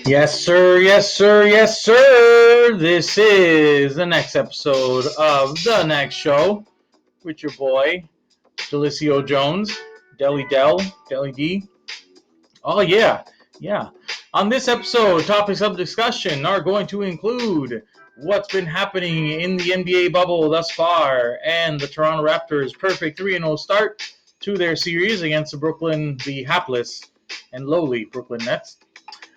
Yes, sir. Yes, sir. Yes, sir. This is the next episode of The Next Show with your boy, Delicio Jones, Deli D. Oh, yeah. Yeah. On this episode, topics of discussion are going to include what's been happening in the NBA bubble thus far and the Toronto Raptors' perfect 3-0 start to their series against the hapless and lowly Brooklyn Nets.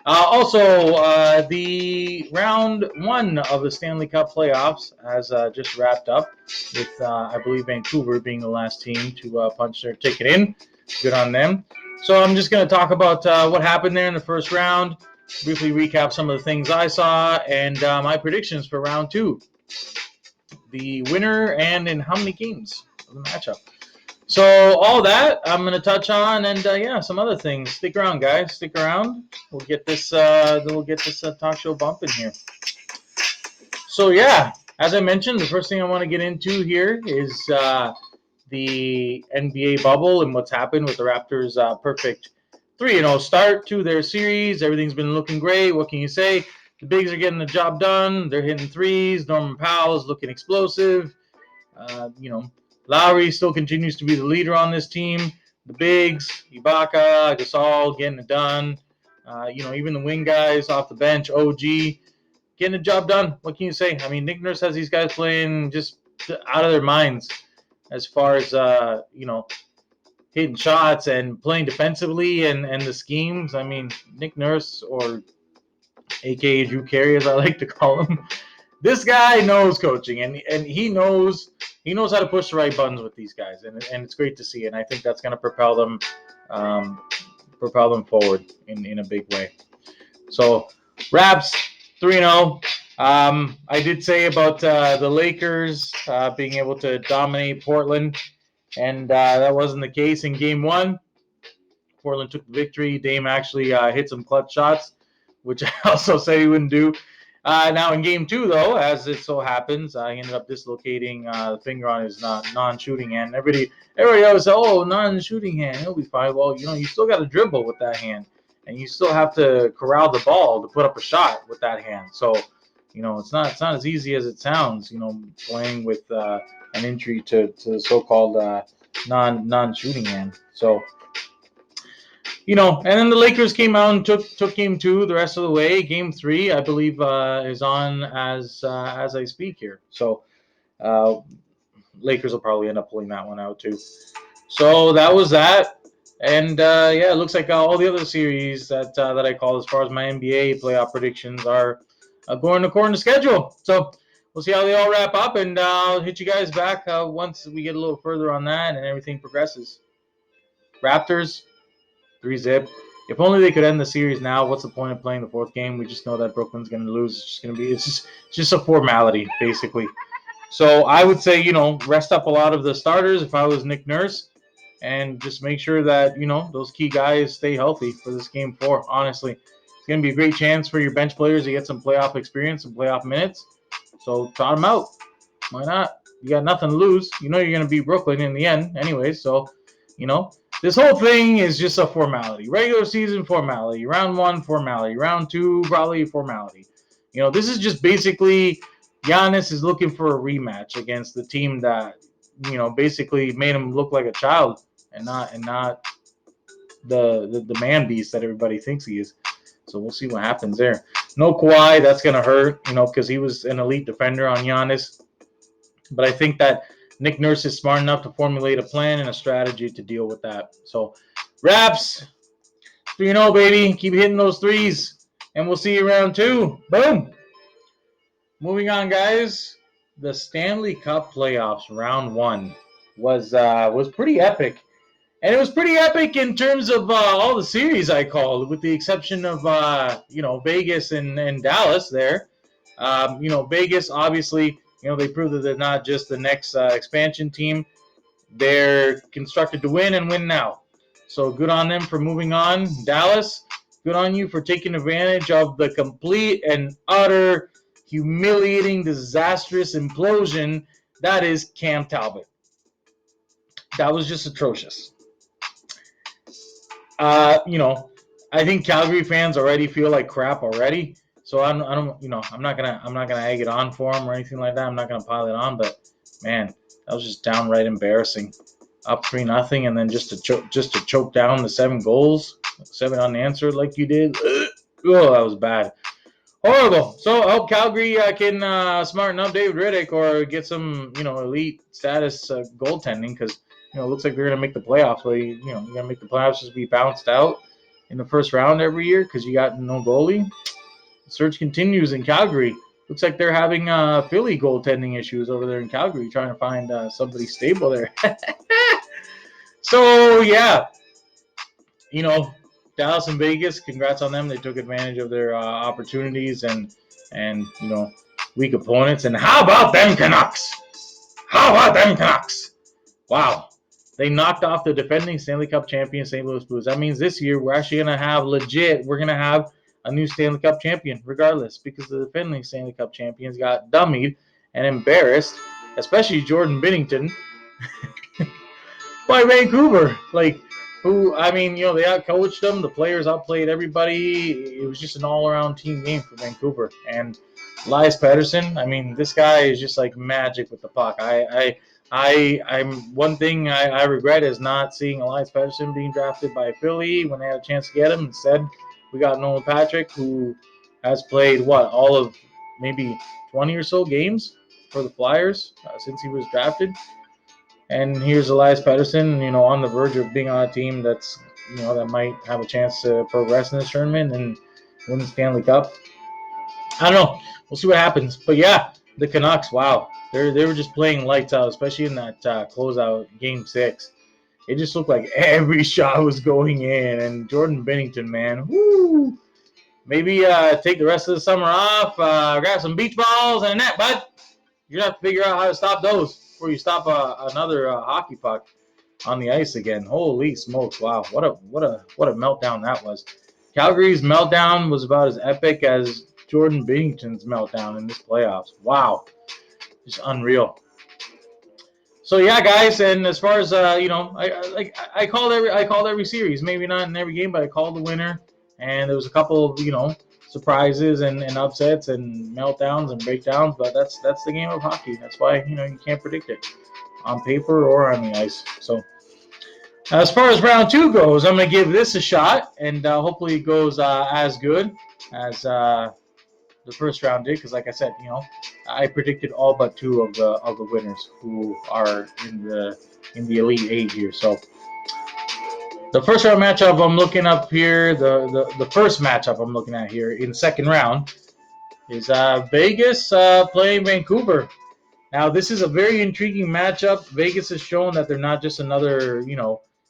Also, the round one of the Stanley Cup playoffs has just wrapped up with, I believe, Vancouver being the last team to punch their ticket in. Good on them. So I'm just going to talk about what happened there in the first round, briefly recap some of the things I saw, and my predictions for round two, the winner, and in how many games of the matchup. So all that I'm going to touch on, and yeah, some other things. Stick around, guys. Stick around. We'll get this talk show bumping here. So yeah, as I mentioned, the first thing I want to get into here is the NBA bubble and what's happened with the Raptors' perfect 3-0 start to their series. Everything's been looking great. What can you say? The bigs are getting the job done. They're hitting threes. Norman Powell's looking explosive. You know, Lowry still continues to be the leader on this team. The bigs, Ibaka, Gasol getting it done. Even the wing guys off the bench, OG, getting the job done. What can you say? I mean, Nick Nurse has these guys playing just out of their minds as far as, hitting shots and playing defensively and the schemes. I mean, Nick Nurse, or AKA Drew Carey, as I like to call him, this guy knows coaching, and he knows how to push the right buttons with these guys, and it's great to see. And I think that's going to um, propel them forward in a big way. So, Raps 3-0. I did say about the Lakers being able to dominate Portland, and that wasn't the case in Game One. Portland took the victory. Dame actually hit some clutch shots, which I also said he wouldn't do. Now in game two, though, as it so happens, he ended up dislocating the finger on his non-shooting hand. Everybody always said, "Oh, non-shooting hand, he'll be fine." Well, you still got to dribble with that hand, and you still have to corral the ball to put up a shot with that hand. So, it's not as easy as it sounds. Playing with an injury to the so-called non-shooting hand. So and then the Lakers came out and took game two the rest of the way. Game three, I believe, is on as I speak here. So uh, Lakers will probably end up pulling that one out too. So that was that. And yeah, it looks like all the other series that I call as far as my NBA playoff predictions are going according to schedule. So we'll see how they all wrap up, and I'll hit you guys back once we get a little further on that and everything progresses. Raptors 3-0. If only they could end the series now. What's the point of playing the fourth game? We just know that Brooklyn's going to lose. It's just a formality basically. So I would say rest up a lot of the starters if I was Nick Nurse, and just make sure that those key guys stay healthy for this game four. Honestly, it's going to be a great chance for your bench players to get some playoff experience, some playoff minutes. So trot them out. Why not? You got nothing to lose. You know you're going to beat Brooklyn in the end anyway. So, you know, this whole thing is just a formality. Regular season formality. Round one, formality. Round two, probably formality. This is just basically Giannis is looking for a rematch against the team that, basically made him look like a child and not the man beast that everybody thinks he is. So we'll see what happens there. No Kawhi, that's going to hurt, because he was an elite defender on Giannis. But I think that Nick Nurse is smart enough to formulate a plan and a strategy to deal with that. So, Raps, 3-0, baby. Keep hitting those threes. And we'll see you round two. Boom. Moving on, guys. The Stanley Cup playoffs, round one, was pretty epic. And it was pretty epic in terms of all the series I called, with the exception of, Vegas and Dallas there. Vegas, obviously, they proved that they're not just the next expansion team. They're constructed to win and win now. So good on them for moving on. Dallas, good on you for taking advantage of the complete and utter humiliating, disastrous implosion that is Cam Talbot. That was just atrocious. Uh, you know, I think Calgary fans already feel like crap already. So I don't, I'm not gonna egg it on for them or anything like that. I'm not gonna pile it on. But man, that was just downright embarrassing. Up 3-0, and then just to choke down the 7 goals, 7 unanswered like you did. Oh, that was bad. Horrible. So I hope Calgary can smarten up David Riddick or get some, elite status goaltending because, it looks like they're going to make the playoffs. But, you're going to make the playoffs just be bounced out in the first round every year because you got no goalie. The search continues in Calgary. Looks like they're having Philly goaltending issues over there in Calgary, trying to find somebody stable there. So, yeah, you know, Dallas and Vegas, congrats on them. They took advantage of their opportunities and weak opponents. And how about them Canucks? How about them Canucks? Wow. They knocked off the defending Stanley Cup champion St. Louis Blues. That means this year we're actually going to have we're going to have a new Stanley Cup champion regardless because the defending Stanley Cup champions got dummied and embarrassed, especially Jordan Binnington, by Vancouver. Like, who, I mean, they outcoached them. The players outplayed everybody. It was just an all-around team game for Vancouver. And Elias Pettersson, I mean, this guy is just like magic with the puck. I'm one thing I regret is not seeing Elias Pettersson being drafted by Philly when they had a chance to get him. Instead, we got Nolan Patrick, who has played all of maybe 20 or so games for the Flyers since he was drafted. And here's Elias Pettersson, on the verge of being on a team that's, that might have a chance to progress in this tournament and win the Stanley Cup. I don't know. We'll see what happens. But yeah, the Canucks, wow, they were just playing lights out, especially in that closeout Game 6. It just looked like every shot was going in. And Jordan Binnington, man, whoo! Maybe take the rest of the summer off, grab some beach balls and a net, bud. You're gonna have to figure out how to stop those before you stop another hockey puck on the ice again. Holy smokes! Wow, what a meltdown that was. Calgary's meltdown was about as epic as Jordan Binnington's meltdown in this playoffs. Wow, just unreal. So yeah, guys, and as far as I called every series, maybe not in every game, but I called the winner, and there was a couple of surprises and upsets and meltdowns and breakdowns, but that's the game of hockey. That's why you can't predict it on paper or on the ice. So as far as round 2 goes, I'm gonna give this a shot, and hopefully it goes as good as the first round did, because like I said, I predicted all but 2 of the winners who are in the Elite 8 here. So the first round matchup I'm looking up here, the first matchup I'm looking at here in second round is Vegas playing Vancouver. Now this is a very intriguing matchup. Vegas has shown that they're not just another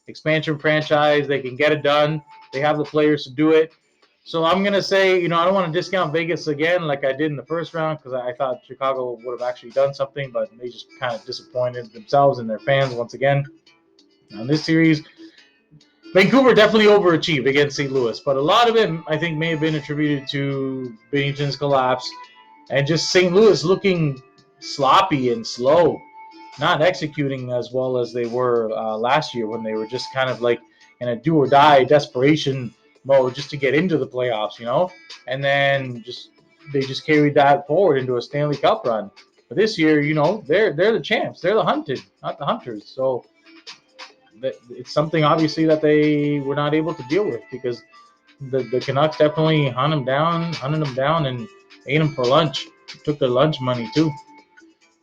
expansion franchise. They can get it done. They have the players to do it. So I'm going to say, I don't want to discount Vegas again like I did in the first round because I thought Chicago would have actually done something, but they just kind of disappointed themselves and their fans once again. Now, in this series, Vancouver definitely overachieved against St. Louis, but a lot of it, I think, may have been attributed to Binnington's collapse and just St. Louis looking sloppy and slow, not executing as well as they were last year when they were just kind of like in a do or die desperation mode just to get into the playoffs, and then they just carried that forward into a Stanley Cup run. But this year, they're the champs. They're the hunted, not the hunters. So it's something obviously that they were not able to deal with because the Canucks definitely hunted them down, and ate them for lunch. Took their lunch money too.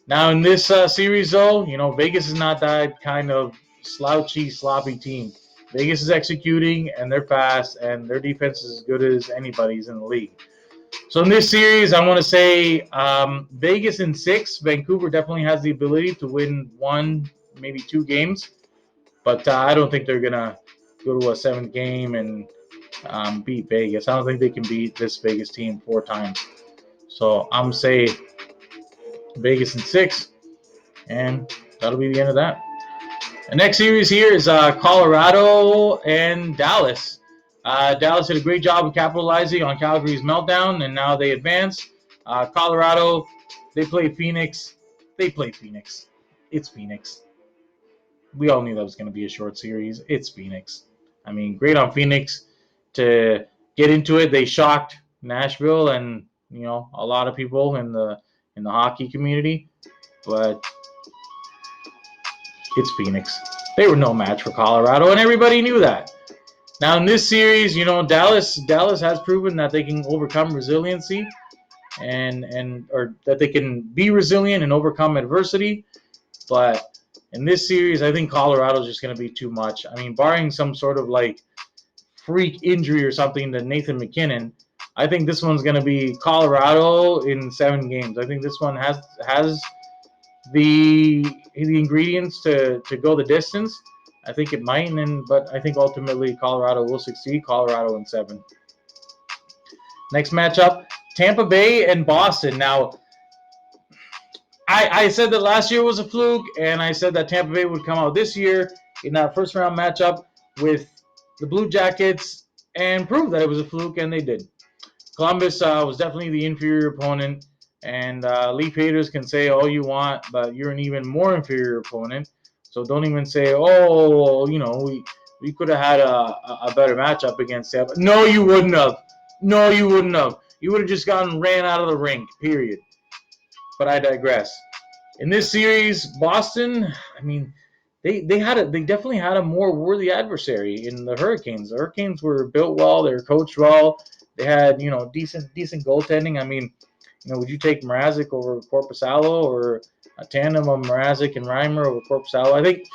Now in this series, though, Vegas is not that kind of slouchy, sloppy team. Vegas is executing, and they're fast, and their defense is as good as anybody's in the league. So in this series, I want to say Vegas in 6. Vancouver definitely has the ability to win 1, maybe 2 games, but I don't think they're gonna go to a 7th game and beat Vegas. I don't think they can beat this Vegas team 4 times. So I'm gonna say Vegas in 6, and that'll be the end of that. The next series here is Colorado and Dallas. Dallas did a great job of capitalizing on Calgary's meltdown, and now they advance. Colorado, they play Phoenix. It's Phoenix. We all knew that was going to be a short series. It's Phoenix. I mean, great on Phoenix. to get into it. They shocked Nashville and a lot of people in the hockey community, but it's Phoenix. They were no match for Colorado, and everybody knew that. Now in this series, Dallas has proven that they can overcome resiliency and or that they can be resilient and overcome adversity. But in this series, I think Colorado's just going to be too much. I mean, barring some sort of like freak injury or something to Nathan McKinnon, I think this one's going to be Colorado in 7 games. I think this one has the ingredients to go the distance. I think it might, but I think ultimately Colorado will succeed. Colorado in 7. Next matchup, Tampa Bay and Boston. Now, I said that last year was a fluke, and I said that Tampa Bay would come out this year in that first round matchup with the Blue Jackets and prove that it was a fluke, and they did. Columbus was definitely the inferior opponent, and Leaf haters can say all you want, but you're an even more inferior opponent. So don't even say, oh, we could have had a better matchup against Tampa. No, you wouldn't have. No, you wouldn't have. You would have just gotten ran out of the rink, period. But I digress. In this series, Boston, I mean, they definitely had a more worthy adversary in the Hurricanes. The Hurricanes were built well, they were coached well, they had decent goaltending. I mean, would you take Mrazek over Korpisalo or a tandem of Mrazek and Reimer over Korpisalo? I think.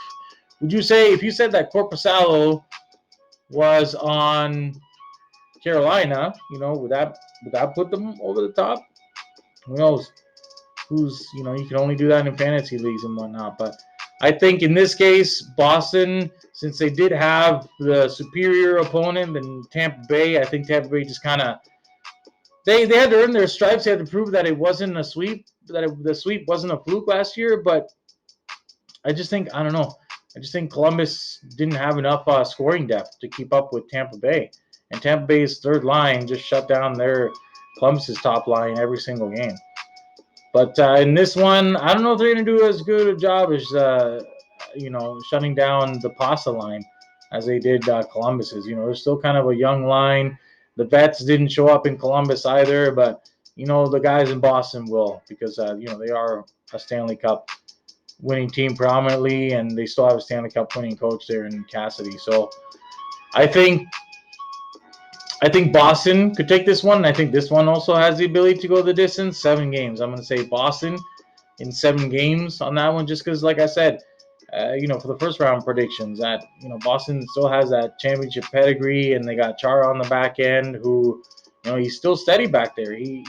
Would you say if you said that Korpisalo was on Carolina, would that put them over the top? Who knows? You can only do that in fantasy leagues and whatnot. But I think in this case, Boston, since they did have the superior opponent than Tampa Bay, I think Tampa Bay just kind of they had to earn their stripes. They had to prove that it wasn't a sweep, the sweep wasn't a fluke last year. But I just think I don't know. I just think Columbus didn't have enough scoring depth to keep up with Tampa Bay, and Tampa Bay's third line just shut down their Columbus's top line every single game. But in this one, I don't know if they're going to do as good a job as shutting down the Pasta line as they did Columbus's. They're still kind of a young line. The vets didn't show up in Columbus either, but the guys in Boston will because they are a Stanley Cup winning team prominently, and they still have a Stanley Cup winning coach there in Cassidy. So I think Boston could take this one. I think this one also has the ability to go the distance. 7 games. I'm going to say Boston in 7 games on that one, just because, like I said, for the first round predictions, that Boston still has that championship pedigree, and they got Chara on the back end, who he's still steady back there. He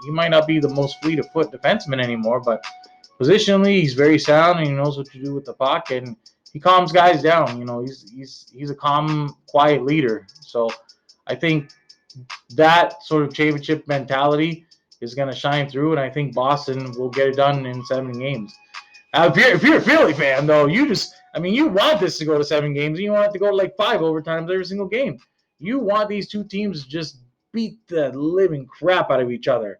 might not be the most fleet of foot defenseman anymore, but positionally he's very sound and he knows what to do with the puck, and he calms guys down. He's a calm, quiet leader. So I think that sort of championship mentality is going to shine through, and I think Boston will get it done in 7 games. If you're a Philly fan, though, you want this to go to 7 games, and you want it to go to like 5 overtimes every single game. You want these two teams to just beat the living crap out of each other,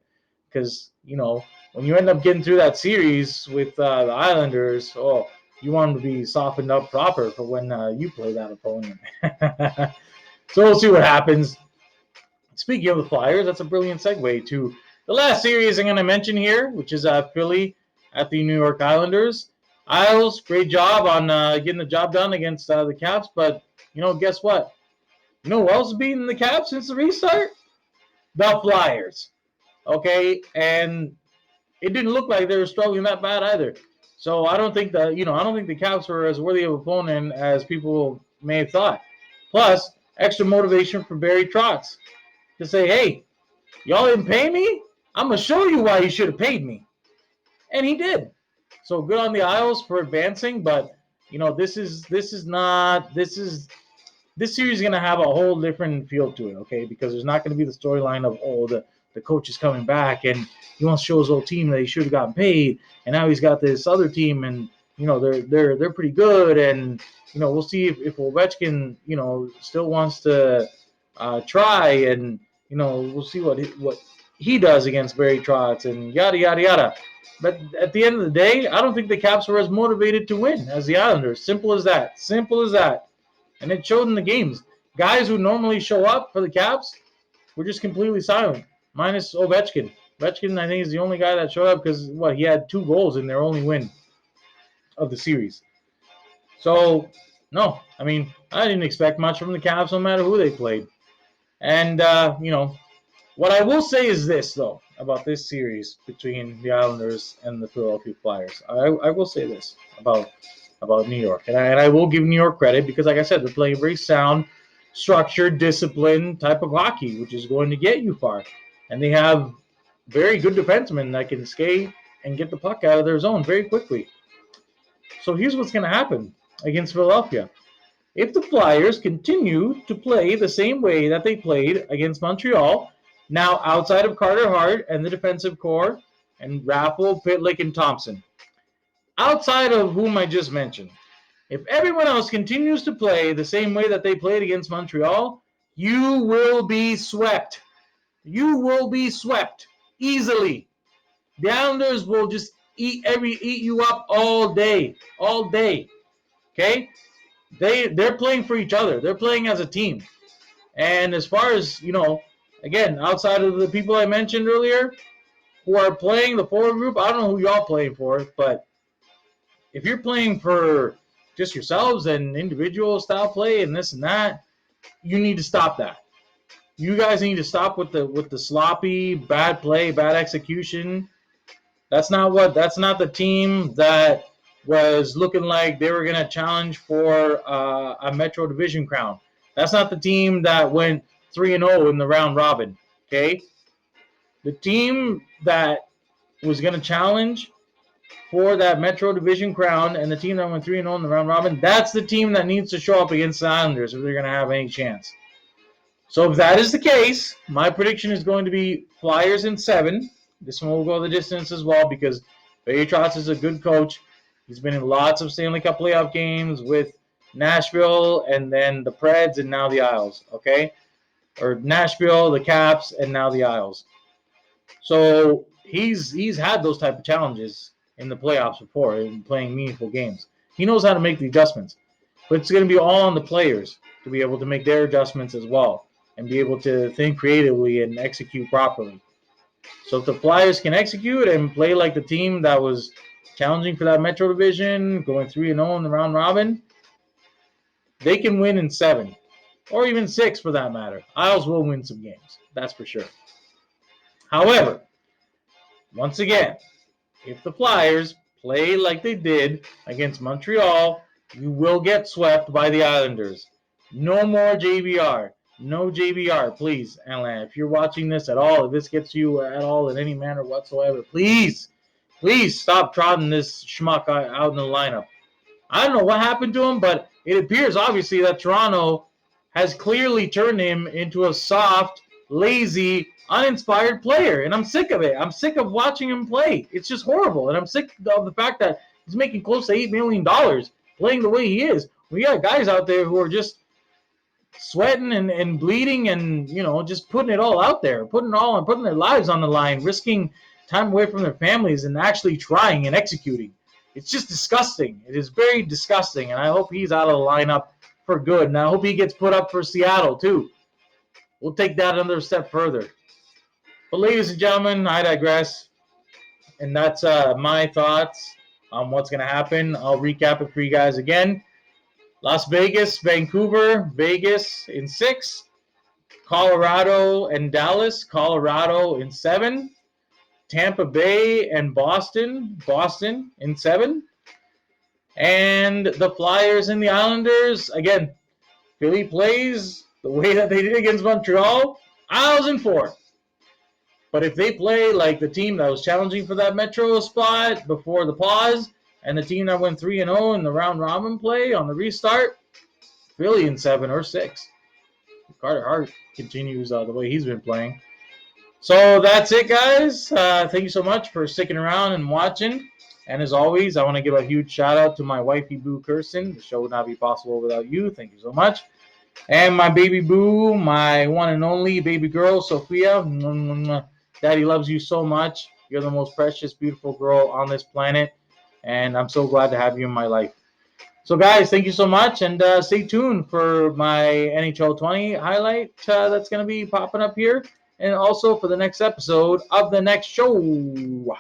because when you end up getting through that series with the Islanders, you want them to be softened up proper for when you play that opponent. So we'll see what happens. Speaking of the Flyers, that's a brilliant segue to the last series I'm going to mention here, which is Philly at the New York Islanders. Isles, great job on getting the job done against the Caps, but guess what? Who else is beating the Caps since the restart? The Flyers. Okay, and it didn't look like they were struggling that bad either. So I don't think the Caps were as worthy of opponent as people may have thought. Plus, extra motivation for Barry Trotz to say, hey, y'all didn't pay me? I'm going to show you why you should have paid me. And he did. So good on the Isles for advancing, but this series is going to have a whole different feel to it, okay? Because there's not going to be the storyline of the coach is coming back and he wants to show his old team that he should have gotten paid, and now he's got this other team and they're pretty good, and we'll see if Ovechkin still wants to try, and we'll see what he does against Barry Trotz and yada yada yada. But at the end of the day, I don't think the Caps were as motivated to win as the Islanders. Simple as that. And it showed in the games. Guys who normally show up for the Caps were just completely silent, minus Ovechkin. Ovechkin, I think, is the only guy that showed up because he had 2 goals in their only win of the series. So, no, I mean, I didn't expect much from the Caps no matter who they played. And, what I will say is this, though, about this series between the Islanders and the Philadelphia Flyers. I will say this about New York. And I will give New York credit because, like I said, they're playing very sound, structured, disciplined type of hockey, which is going to get you far. And they have very good defensemen that can skate and get the puck out of their zone very quickly. So here's what's going to happen against Philadelphia. If the Flyers continue to play the same way that they played against Montreal, now outside of Carter Hart and the defensive core, and Raffle, Pitlick, and Thompson, outside of whom I just mentioned, if everyone else continues to play the same way that they played against Montreal, you will be swept. You will be swept easily. The Islanders will just eat you up all day. Okay? They're playing for each other. They're playing as a team. And as far as, again, outside of the people I mentioned earlier who are playing the forward group, I don't know who y'all playing for, but if you're playing for just yourselves and individual style play and this and that, you need to stop that. You guys need to stop with the sloppy, bad play, bad execution. That's not the team that was looking like they were going to challenge for a Metro Division crown. That's not the team that went 3-0 in the round robin. Okay, the team that was going to challenge for that Metro Division crown and the team that went 3-0 in the round robin, that's the team that needs to show up against the Islanders if they're going to have any chance. So if that is the case, my prediction is going to be Flyers in 7. This one will go the distance as well because Barry Trotz is a good coach. He's been in lots of Stanley Cup playoff games with Nashville and then the Preds and now the Isles, okay? Or Nashville, the Caps, and now the Isles. So he's had those type of challenges in the playoffs before in playing meaningful games. He knows how to make the adjustments. But it's going to be all on the players to be able to make their adjustments as well and be able to think creatively and execute properly. So if the Flyers can execute and play like the team that was challenging for that Metro Division, going 3-0 in the round robin, they can win in 7 or even 6 for that matter. Isles will win some games, that's for sure. However, once again, if the Flyers play like they did against Montreal, you will get swept by the Islanders. No more JVR. No JVR, please, Alan. If you're watching this at all, if this gets you at all in any manner whatsoever, please stop trotting this schmuck out in the lineup. I don't know what happened to him, but it appears obviously that Toronto has clearly turned him into a soft, lazy, uninspired player, and I'm sick of it. I'm sick of watching him play. It's just horrible, and I'm sick of the fact that he's making close to $8 million playing the way he is. We got guys out there who are just sweating and bleeding and, just putting it all out there, putting their lives on the line, risking time away from their families and actually trying and executing. It's just disgusting. It is very disgusting, and I hope he's out of the lineup for good, and I hope he gets put up for Seattle too. We'll take that another step further. But ladies and gentlemen, I digress, and that's my thoughts on what's going to happen. I'll recap it for you guys again. Las Vegas, Vancouver, Vegas in 6. Colorado and Dallas, Colorado in 7. Tampa Bay and Boston in 7. And the Flyers and the Islanders, again, Philly plays the way that they did against Montreal, Isles in 4. But if they play like the team that was challenging for that Metro spot before the pause, and the team that went 3-0 in the round robin play on the restart, Philly in 7 or 6. Carter Hart continues the way he's been playing. So that's it, guys. Thank you so much for sticking around and watching. And as always, I want to give a huge shout out to my wifey, Boo Kirsten. The show would not be possible without you. Thank you so much. And my baby Boo, my one and only baby girl, Sophia. Daddy loves you so much. You're the most precious, beautiful girl on this planet. And I'm so glad to have you in my life. So, guys, thank you so much, and stay tuned for my NHL 20 highlight that's going to be popping up here, and also for the next episode of the next show.